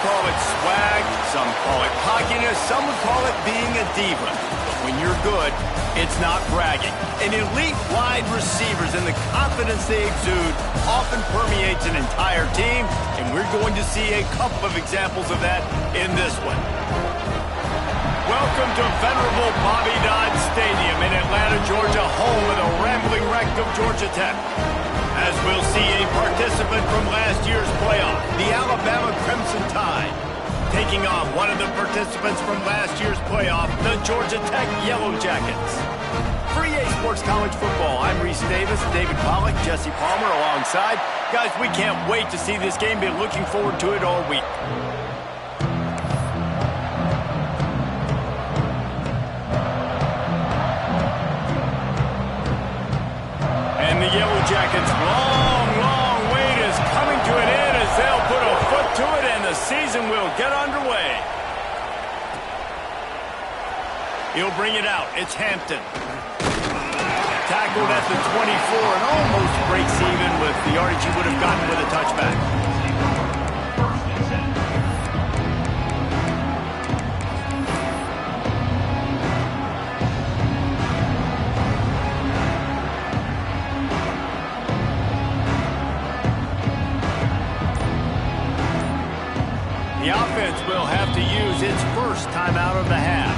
call it swag, some call it cockiness, some would call it being a diva. But when you're good, it's not bragging. And elite wide receivers and the confidence they exude often permeates an entire team, and we're going to see a couple of examples of that in this one. Welcome to venerable Bobby Dodd Stadium in Atlanta, Georgia, home of the rambling wreck of Georgia Tech. As we'll see a participant from last year's playoff, the Alabama Crimson Tide, taking on one of the participants from last year's playoff, the Georgia Tech Yellow Jackets. For EA Sports College Football, I'm Reese Davis, David Pollack, Jesse Palmer alongside. Guys, we can't wait to see this game. Been looking forward to it all week. And the Yellow Jackets' long wait is coming to an end as they'll put a foot to it and the season will get underway. He'll bring it out. It's Hampton. Tackled at the 24 and almost breaks even with the yardage he would have gotten with a touchback. The offense will have to use its first timeout of the half.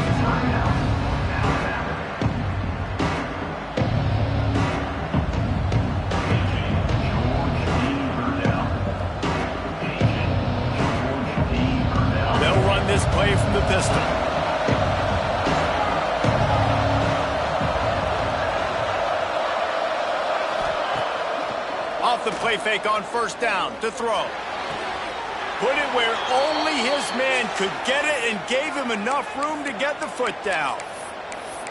They'll run this play from the pistol. Off the play fake on first down to throw. Put it where only his man could get it and gave him enough room to get the foot down.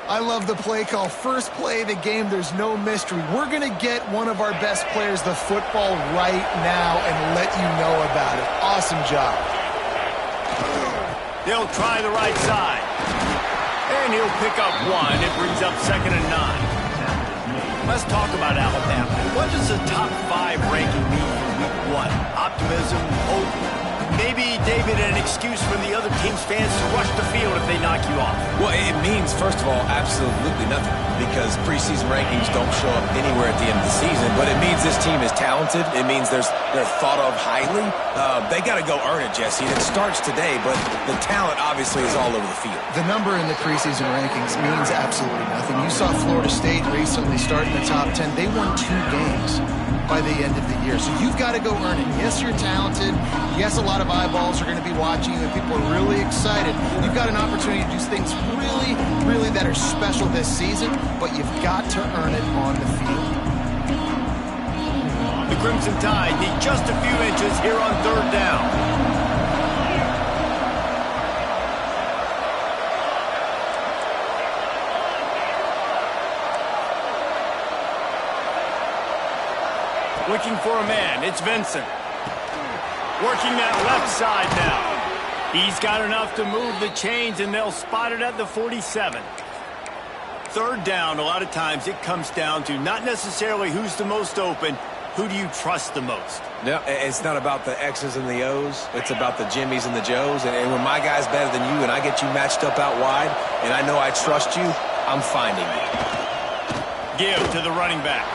I love the play call. First play of the game, there's no mystery. We're going to get one of our best players the football right now and let you know about it. Awesome job. They'll try the right side. And he'll pick up one. It brings up 2nd and 9. Let's talk about Alabama. What does the top 5 ranking mean for week 1? Optimism, hope, maybe, David, an excuse for the other team's fans to rush the field if they knock you off. Well, it means, first of all, absolutely nothing, because preseason rankings don't show up anywhere at the end of the season, but it means this team is talented. It means they're thought of highly. They got to go earn it, Jesse, and it starts today, but the talent obviously is all over the field. The number in the preseason rankings means absolutely nothing. You saw Florida State recently start in the top 10. They won 2 games by the end of the year. So you've got to go earn it. Yes, you're talented. Yes, a lot of eyeballs are going to be watching you and people are really excited. You've got an opportunity to do things really that are special this season, but you've got to earn it on the field. The Crimson Tide need just a few inches here on 3rd down. Looking for a man, it's Vincent. Working that left side now. He's got enough to move the chains, and they'll spot it at the 47. 3rd down, a lot of times it comes down to not necessarily who's the most open, who do you trust the most? No, it's not about the X's and the O's. It's about the Jimmies and the Joes. And when my guy's better than you and I get you matched up out wide, and I know I trust you, I'm finding you. Give to the running back.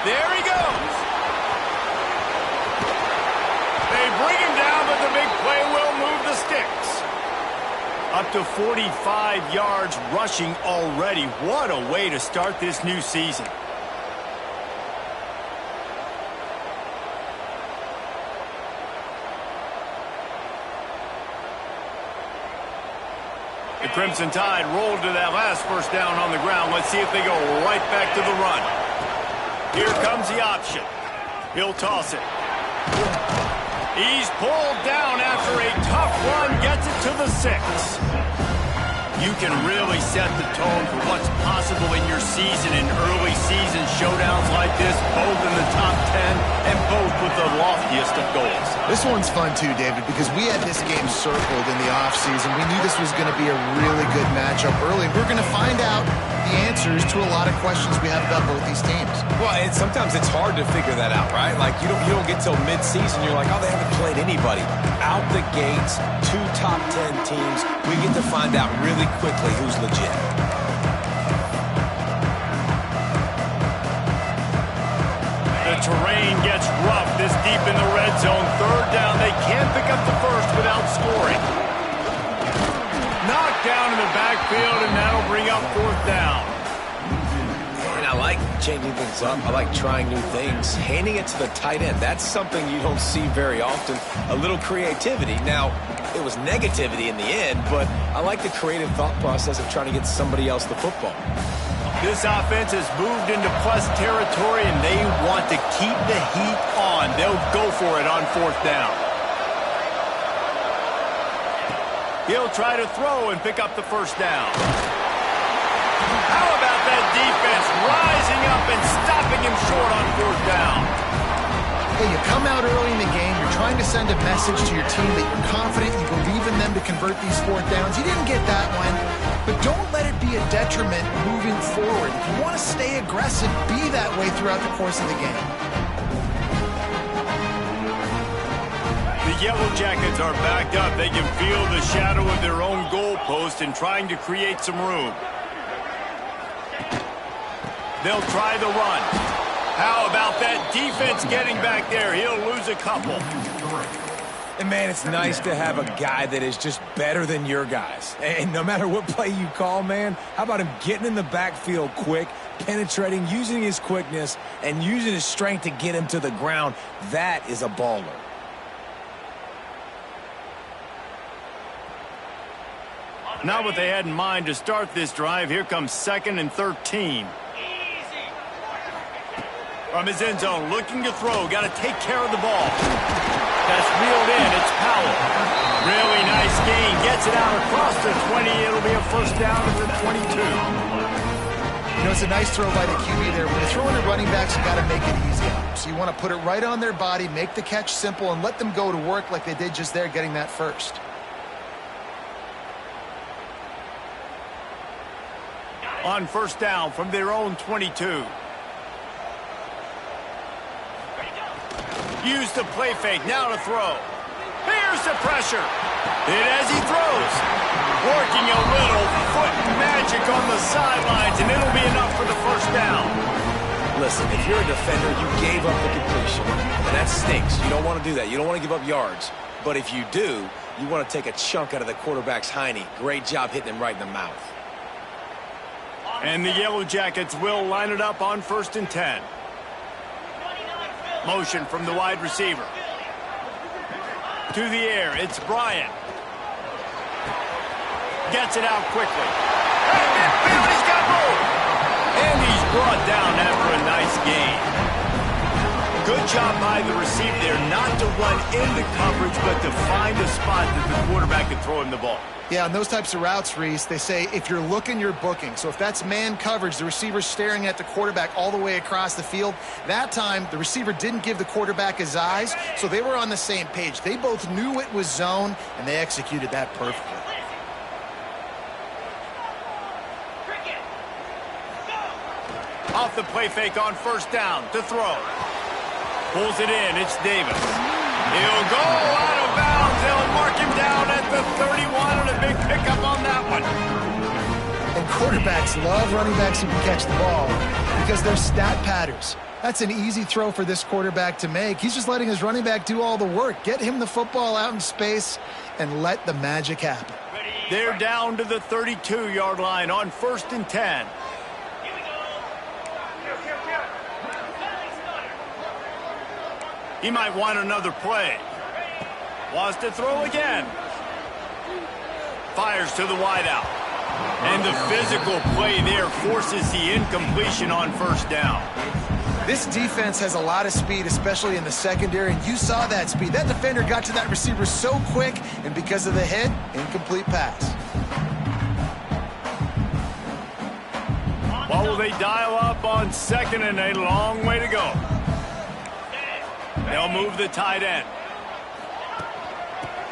There he goes. They bring him down, but the big play will move the sticks. Up to 45 yards rushing already. What a way to start this new season. The Crimson Tide rolled to that last first down on the ground. Let's see if they go right back to the run. Here comes the option. He'll toss it. He's pulled down after a tough run, gets it to the 6. You can really set the tone for what's possible in your season in early season showdowns like this, both in the top 10 and both with the loftiest of goals. This one's fun too, David, because we had this game circled in the offseason. We knew this was going to be a really good matchup early. We're going to find out the answers to a lot of questions we have about both these teams. Well, and sometimes it's hard to figure that out, right? Like, you don't get till mid-season. You're like, oh, they haven't played anybody. Out the gates, 2 top 10 teams. We get to find out really quickly who's legit. The terrain gets rough this deep in the red zone. 3rd down. They can't pick up the first without scoring. Knocked down in the backfield, and that'll bring up 4th down. And I like changing things up. I like trying new things. Handing it to the tight end, that's something you don't see very often. A little creativity. Now, it was negativity in the end, but I like the creative thought process of trying to get somebody else the football. This offense has moved into plus territory, and they want to keep the heat on. They'll go for it on 4th down. He'll try to throw and pick up the 1st down. How about that defense rising up and stopping him short on 4th down? Hey, you come out early in the game, you're trying to send a message to your team that you're confident, you believe in them to convert these 4th downs. You didn't get that one, but don't let it be a detriment moving forward. If you want to stay aggressive, be that way throughout the course of the game. The Yellow Jackets are backed up. They can feel the shadow of their own goalpost and trying to create some room. They'll try the run. How about that defense getting back there? He'll lose a couple. And, man, it's nice to have a guy that is just better than your guys. And no matter what play you call, man, how about him getting in the backfield quick, penetrating, using his quickness, and using his strength to get him to the ground? That is a baller. Not what they had in mind to start this drive. Here comes 2nd and 13. From his end zone, looking to throw. Got to take care of the ball. That's reeled in. It's Powell. Really nice gain. Gets it out across the 20. It'll be a 1st down at the 22. You know, it's a nice throw by the QB there. When you're throwing to running backs, you got to make it easy. So you want to put it right on their body, make the catch simple, and let them go to work like they did just there, getting that first. On 1st down from their own 22. Use the play fake, now to throw. Here's the pressure. And as he throws, working a little foot magic on the sidelines, and it'll be enough for the 1st down. Listen, if you're a defender, you gave up the completion, and that stinks. You don't want to do that. You don't want to give up yards. But if you do, you want to take a chunk out of the quarterback's hiney. Great job hitting him right in the mouth. And the Yellow Jackets will line it up on 1st and 10. Motion from the wide receiver. To the air, it's Bryant. Gets it out quickly. Right midfield, he's got room. And he's brought down after a nice gain. Good job by the receiver there, not to run into coverage, but to find a spot that the quarterback can throw him the ball. Yeah, on those types of routes, Reese, they say if you're looking, you're booking. So if that's man coverage, the receiver's staring at the quarterback all the way across the field. That time, the receiver didn't give the quarterback his eyes, so they were on the same page. They both knew it was zone, and they executed that perfectly. Off the play fake on 1st down to throw. Pulls it in, it's Davis. He'll go out of bounds. They'll mark him down at the 31, and a big pickup on that one. And quarterbacks love running backs who can catch the ball because they're stat patterns. That's an easy throw for this quarterback to make. He's just letting his running back do all the work. Get him the football out in space and let the magic happen. They're down to the 32-yard line on 1st and 10. He might want another play. Wants to throw again. Fires to the wideout. And the physical play there forces the incompletion on 1st down. This defense has a lot of speed, especially in the secondary, and you saw that speed. That defender got to that receiver so quick, and because of the hit, incomplete pass. What will they dial up on 2nd and a long way to go? They'll move the tight end.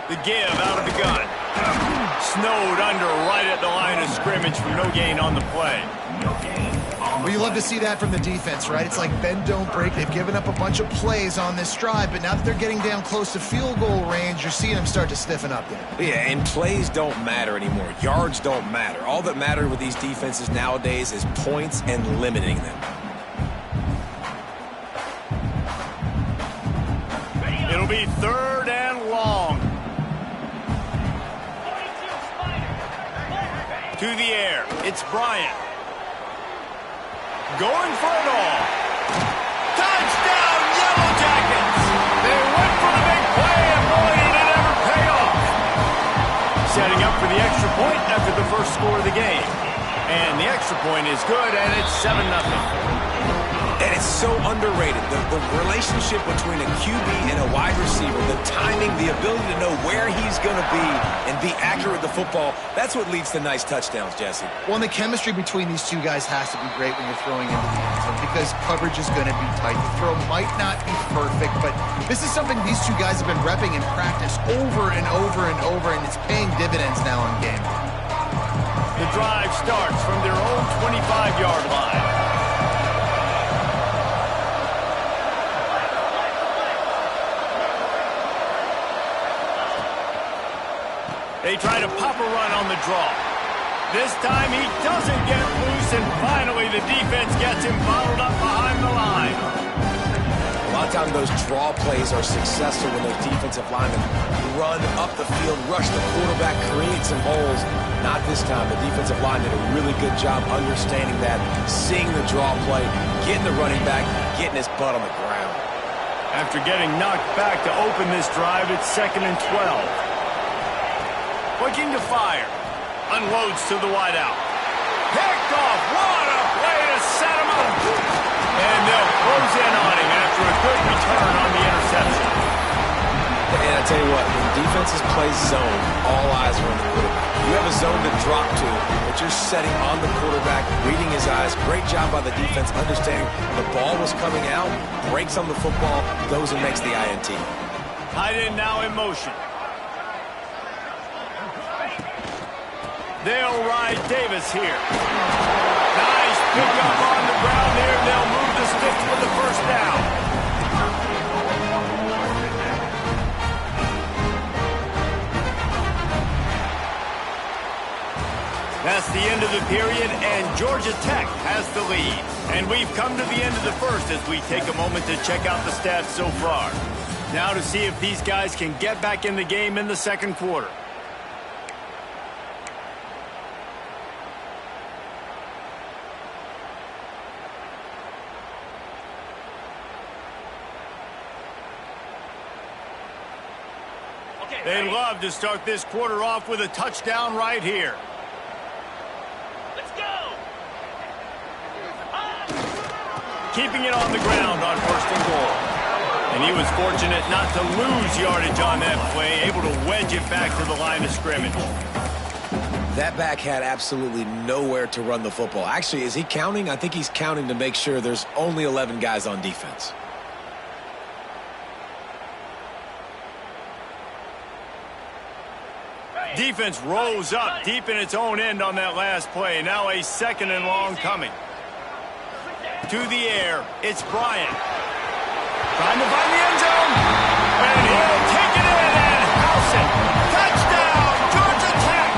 The give out of the gun. Snowed under right at the line of scrimmage for no gain on the play. Well, you love to see that from the defense, right? It's like bend, don't break. They've given up a bunch of plays on this drive, but now that they're getting down close to field goal range, you're seeing them start to stiffen up there. Yeah, and plays don't matter anymore. Yards don't matter. All that matters with these defenses nowadays is points and limiting them. It'll be 3rd and long. To the air. It's Bryant. Going for it all. Touchdown, Yellow Jackets! They went for the big play, and boy, did it ever pay off. Setting up for the extra point after the first score of the game. And the extra point is good, and it's 7-0. And it's so underrated. The relationship between a QB and a wide receiver, the timing, the ability to know where he's going to be and be accurate with the football, that's what leads to nice touchdowns, Jesse. Well, and the chemistry between these two guys has to be great when you're throwing into the end zone because coverage is going to be tight. The throw might not be perfect, but this is something these two guys have been repping in practice over and over and over, and it's paying dividends now on game. The drive starts from their own 25-yard line. They try to pop a run on the draw. This time he doesn't get loose, and finally the defense gets him bottled up behind the line. A lot of times those draw plays are successful when those defensive linemen run up the field, rush the quarterback, create some holes. Not this time. The defensive line did a really good job understanding that, seeing the draw play, getting the running back, getting his butt on the ground. After getting knocked back to open this drive, it's 2nd and 12. Looking to fire. Unloads to the wideout. Picked off. What a play to set him up. And they'll close in on him after a good return on the interception. And I tell you what, when defenses play zone, all eyes are on the quarterback. You have a zone to drop to, but you're setting on the quarterback, reading his eyes. Great job by the defense, understanding the ball was coming out, breaks on the football, goes and makes the INT. Tight end now in motion. They'll ride Davis here. Nice pickup on the ground there. They'll move the sticks for the first down. That's the end of the period, and Georgia Tech has the lead. And we've come to the end of the first as we take a moment to check out the stats so far. Now to see if these guys can get back in the game in the second quarter. They'd love to start this quarter off with a touchdown right here. Let's go! Keeping it on the ground on 1st and goal. And he was fortunate not to lose yardage on that play, able to wedge it back to the line of scrimmage. That back had absolutely nowhere to run the football. Actually, is he counting? I think he's counting to make sure there's only 11 guys on defense. Defense rose up deep in its own end on that last play. Now a 2nd and long coming. To the air, it's Bryant. Trying to find the end zone. And he'll take it in and house it. Touchdown, Georgia Tech.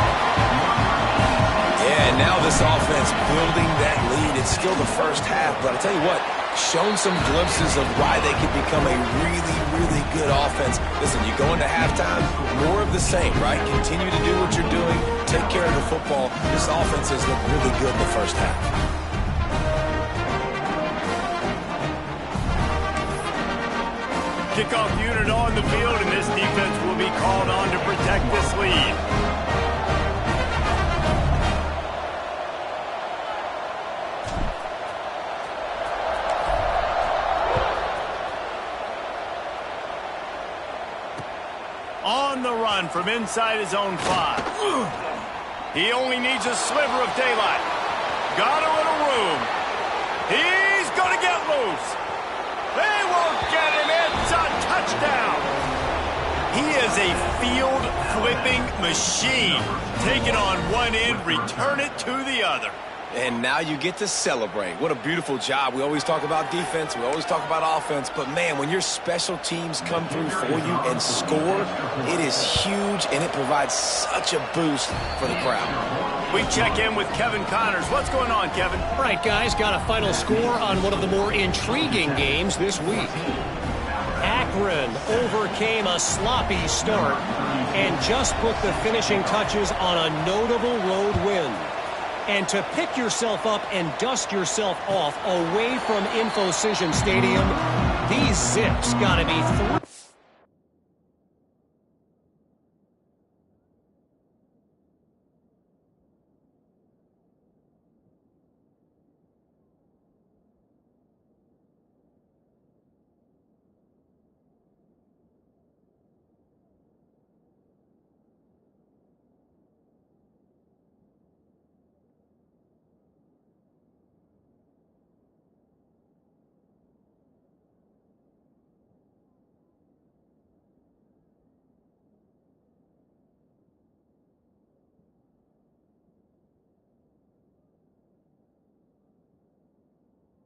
Yeah, and now this offense building that lead. It's still the first half, but I tell you what, shown some glimpses of why they could become a really, really good offense. Listen, you go into halftime, more of the same, right? Continue to do what you're doing, take care of the football. This offense has looked really good in the first half. Kickoff unit on the field, and this defense will be called on to protect this lead. On the run from inside his own 5. He only needs a sliver of daylight. Got a little room. He's going to get loose. They won't get him. It's a touchdown. He is a field-flipping machine. Take it on one end, return it to the other. And now you get to celebrate. What a beautiful job. We always talk about defense. We always talk about offense. But, man, when your special teams come through for you and score, it is huge, and it provides such a boost for the crowd. We check in with Kevin Connors. What's going on, Kevin? All right, guys, got a final score on one of the more intriguing games this week. Akron overcame a sloppy start and just put the finishing touches on a notable road win. And to pick yourself up and dust yourself off away from InfoCision Stadium, these Zips got to be